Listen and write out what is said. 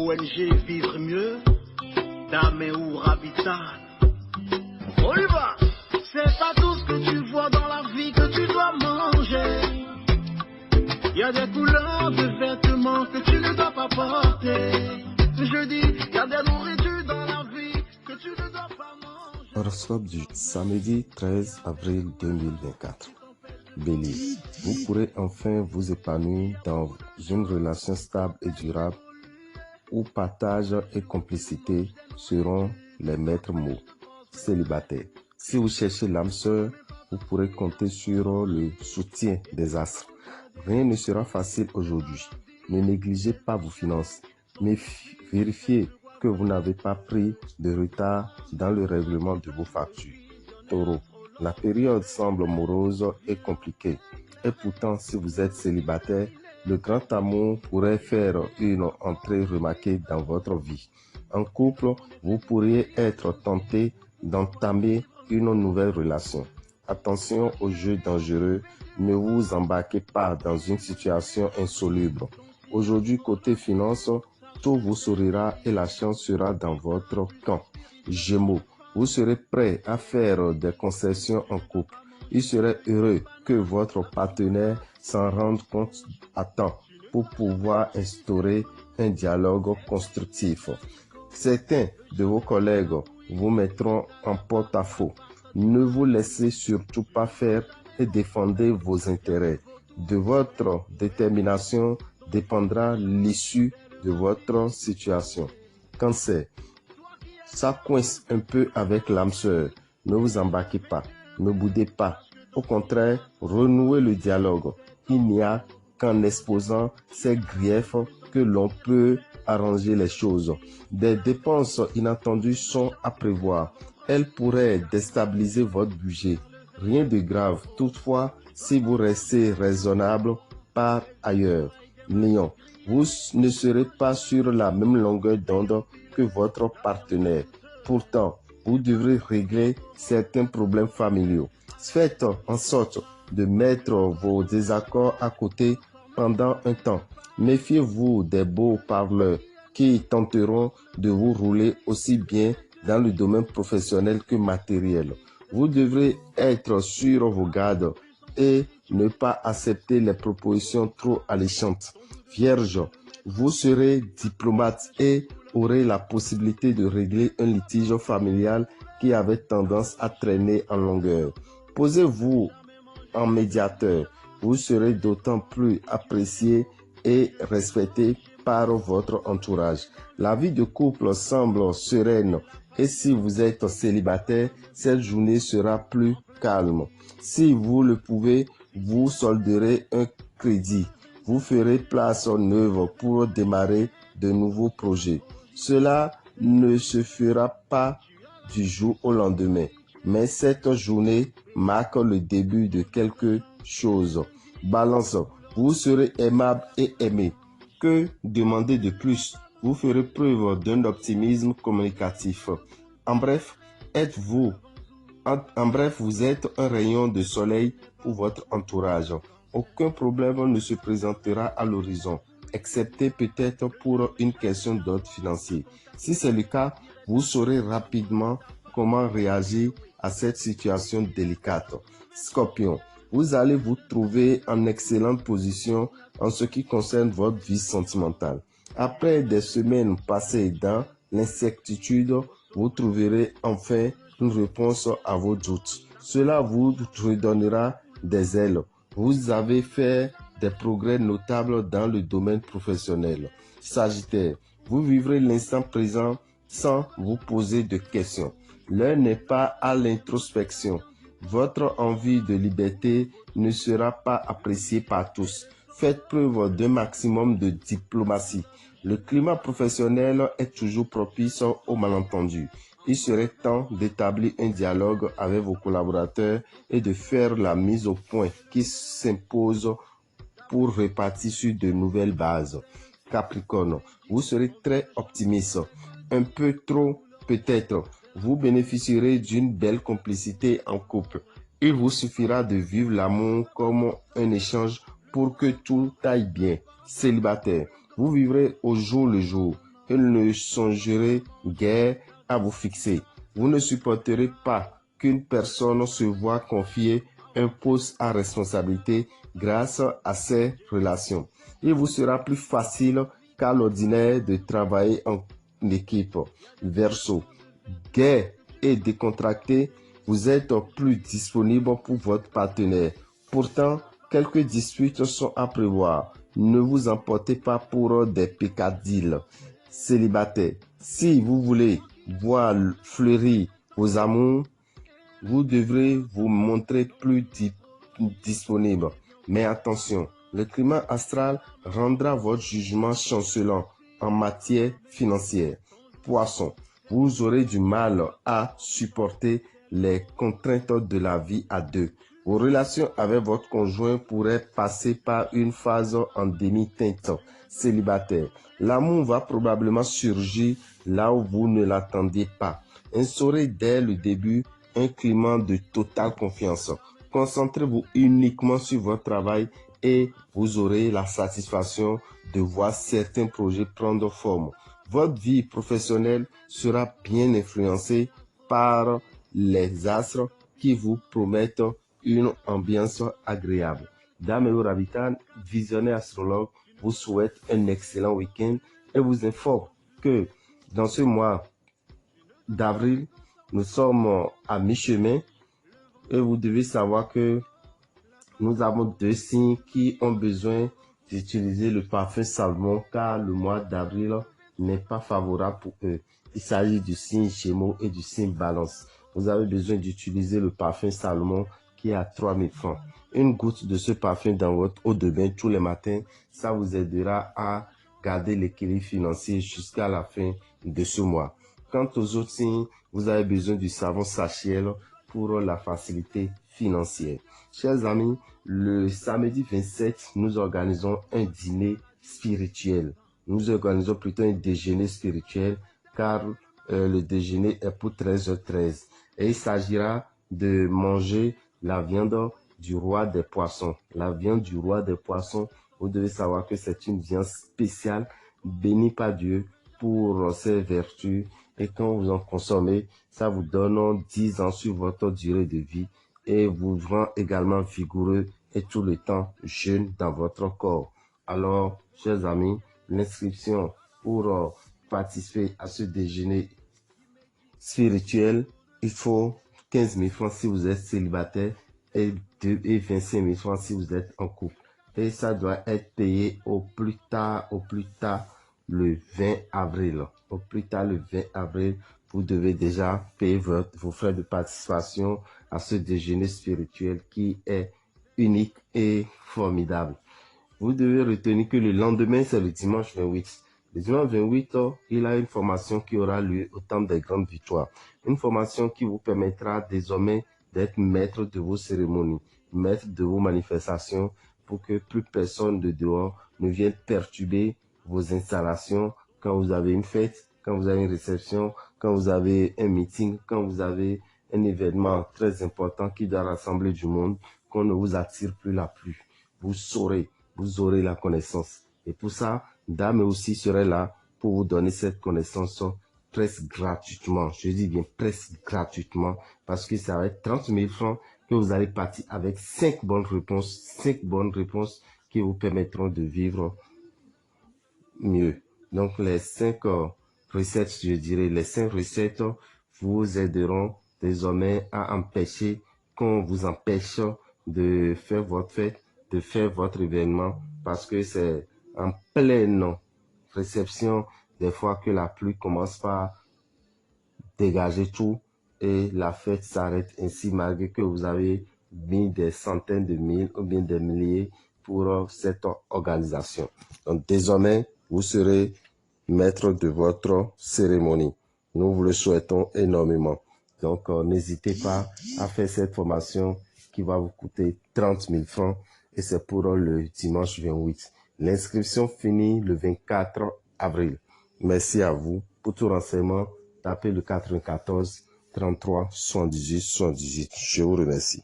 ONG Vivre Mieux, Dame ou Habitat. On y va. C'est pas tout ce que tu vois dans la vie que tu dois manger. Il y a des couleurs de vêtements que tu ne dois pas porter. Je dis, il y a des nourritures dans la vie que tu ne dois pas manger. Horoscope du samedi 13 avril 2024. Bélier, vous pourrez enfin vous épanouir dans une relation stable et durable où partage et complicité seront les maîtres mots. Célibataire, si vous cherchez l'âme sœur, vous pourrez compter sur le soutien des astres. Rien ne sera facile aujourd'hui. Ne négligez pas vos finances, mais vérifiez que vous n'avez pas pris de retard dans le règlement de vos factures. Taureau, la période semble morose et compliquée. Et pourtant, si vous êtes célibataire, le grand amour pourrait faire une entrée remarquée dans votre vie. En couple, vous pourriez être tenté d'entamer une nouvelle relation. Attention aux jeux dangereux, ne vous embarquez pas dans une situation insoluble. Aujourd'hui, côté finance, tout vous sourira et la chance sera dans votre camp. Gémeaux, vous serez prêt à faire des concessions en couple. Il serait heureux que votre partenaire s'en rende compte à temps pour pouvoir instaurer un dialogue constructif. Certains de vos collègues vous mettront en porte-à-faux. Ne vous laissez surtout pas faire et défendez vos intérêts. De votre détermination dépendra l'issue de votre situation. Cancer, ça coince un peu avec l'âme sœur. Ne vous embarquez pas, ne boudez pas. Au contraire, renouez le dialogue. Il n'y a qu'en exposant ces griefs que l'on peut arranger les choses. Des dépenses inattendues sont à prévoir. Elles pourraient déstabiliser votre budget. Rien de grave, toutefois, si vous restez raisonnable par ailleurs. Lion, vous ne serez pas sur la même longueur d'onde que votre partenaire. Pourtant, vous devrez régler certains problèmes familiaux. Faites en sorte de mettre vos désaccords à côté pendant un temps. Méfiez-vous des beaux parleurs qui tenteront de vous rouler aussi bien dans le domaine professionnel que matériel. Vous devrez être sur vos gardes et ne pas accepter les propositions trop alléchantes. Vierge, vous serez diplomate et aurez la possibilité de régler un litige familial qui avait tendance à traîner en longueur. Posez-vous en médiateur. Vous serez d'autant plus apprécié et respecté par votre entourage. La vie de couple semble sereine et si vous êtes célibataire, cette journée sera plus calme. Si vous le pouvez, vous solderez un crédit. Vous ferez place neuve pour démarrer de nouveaux projets. Cela ne se fera pas du jour au lendemain, mais cette journée marque le début de quelque chose. Balance, vous serez aimable et aimé. Que demander de plus? Vous ferez preuve d'un optimisme communicatif. En bref, vous êtes un rayon de soleil pour votre entourage. Aucun problème ne se présentera à l'horizon, excepté peut-être pour une question d'ordre financier. Si c'est le cas, vous saurez rapidement comment réagir à cette situation délicate. Scorpion, vous allez vous trouver en excellente position en ce qui concerne votre vie sentimentale. Après des semaines passées dans l'incertitude, vous trouverez enfin une réponse à vos doutes. Cela vous redonnera des ailes. Vous avez fait des progrès notables dans le domaine professionnel. Sagittaire, vous vivrez l'instant présent sans vous poser de questions. L'heure n'est pas à l'introspection. Votre envie de liberté ne sera pas appréciée par tous. Faites preuve d'un maximum de diplomatie. Le climat professionnel est toujours propice aux malentendus. Il serait temps d'établir un dialogue avec vos collaborateurs et de faire la mise au point qui s'impose pour repartir sur de nouvelles bases. Capricorne, vous serez très optimiste, un peu trop peut-être. Vous bénéficierez d'une belle complicité en couple. Il vous suffira de vivre l'amour comme un échange pour que tout aille bien. Célibataire, vous vivrez au jour le jour. et ne songerez guère à vous fixer. Vous ne supporterez pas qu'une personne se voit confier un poste à responsabilité grâce à ces relations. Il vous sera plus facile qu'à l'ordinaire de travailler en équipe. Verseau, gai et décontracté, vous êtes plus disponible pour votre partenaire. Pourtant, quelques disputes sont à prévoir. Ne vous emportez pas pour des peccadilles. Célibataire, si vous voulez voir fleurir vos amours, vous devrez vous montrer plus disponible. Mais attention, le climat astral rendra votre jugement chancelant en matière financière. Poisson, vous aurez du mal à supporter les contraintes de la vie à deux. Vos relations avec votre conjoint pourraient passer par une phase en demi-teinte. Célibataire, l'amour va probablement surgir là où vous ne l'attendiez pas. Instaurez dès le début un climat de totale confiance. Concentrez-vous uniquement sur votre travail et vous aurez la satisfaction de voir certains projets prendre forme. Votre vie professionnelle sera bien influencée par les astres qui vous promettent une ambiance agréable. Dame Rabitan, visionnaire astrologue, vous souhaite un excellent week-end et vous informe que dans ce mois d'avril, nous sommes à mi-chemin et vous devez savoir que nous avons deux signes qui ont besoin d'utiliser le parfum Salomon car le mois d'avril n'est pas favorable pour eux. Il s'agit du signe Gémeaux et du signe Balance. Vous avez besoin d'utiliser le parfum Salomon qui est à 3000 francs. Une goutte de ce parfum dans votre eau de bain tous les matins, ça vous aidera à garder l'équilibre financier jusqu'à la fin de ce mois. Quant aux autres signes, vous avez besoin du savon Sachiel pour la facilité financière. Chers amis, le samedi 27, nous organisons un dîner spirituel. Nous organisons plutôt un déjeuner spirituel car le déjeuner est pour 13h13. Et il s'agira de manger la viande du roi des poissons. La viande du roi des poissons, vous devez savoir que c'est une viande spéciale bénie par Dieu pour ses vertus. Et quand vous en consommez, ça vous donne 10 ans sur votre durée de vie et vous rend également vigoureux et tout le temps jeune dans votre corps. Alors, chers amis, l'inscription pour participer à ce déjeuner spirituel, il faut 15 000 francs si vous êtes célibataire et 25 000 francs si vous êtes en couple. Et ça doit être payé au plus tard le 20 avril. Au plus tard le 20 avril, vous devez déjà payer vos frais de participation à ce déjeuner spirituel qui est unique et formidable. Vous devez retenir que le lendemain, c'est le dimanche 28. Le dimanche 28, il y a une formation qui aura lieu au temps des grandes victoires. Une formation qui vous permettra désormais d'être maître de vos cérémonies, maître de vos manifestations pour que plus personne de dehors ne vienne perturber vos installations quand vous avez une fête, quand vous avez une réception, quand vous avez un meeting, quand vous avez un événement très important qui doit rassembler du monde, qu'on ne vous attire plus la pluie. Vous aurez la connaissance. Et pour ça, Dame aussi serait là pour vous donner cette connaissance presque gratuitement. Je dis bien presque gratuitement parce que ça va être 30 000 francs que vous allez partir avec 5 bonnes réponses qui vous permettront de vivre mieux. Donc les 5 recettes, je dirais, les 5 recettes vous aideront désormais à empêcher qu'on vous empêche de faire votre fête, de faire votre événement, parce que c'est en pleine réception des fois que la pluie commence par dégager tout et la fête s'arrête ainsi malgré que vous avez mis des centaines de mille ou bien des milliers pour cette organisation. Donc désormais, vous serez maître de votre cérémonie. Nous vous le souhaitons énormément. Donc n'hésitez pas à faire cette formation qui va vous coûter 30 000 francs et c'est pour le dimanche 28. L'inscription finit le 24 avril. Merci à vous. Pour tout renseignement, tapez le 94 33 78 78. Je vous remercie.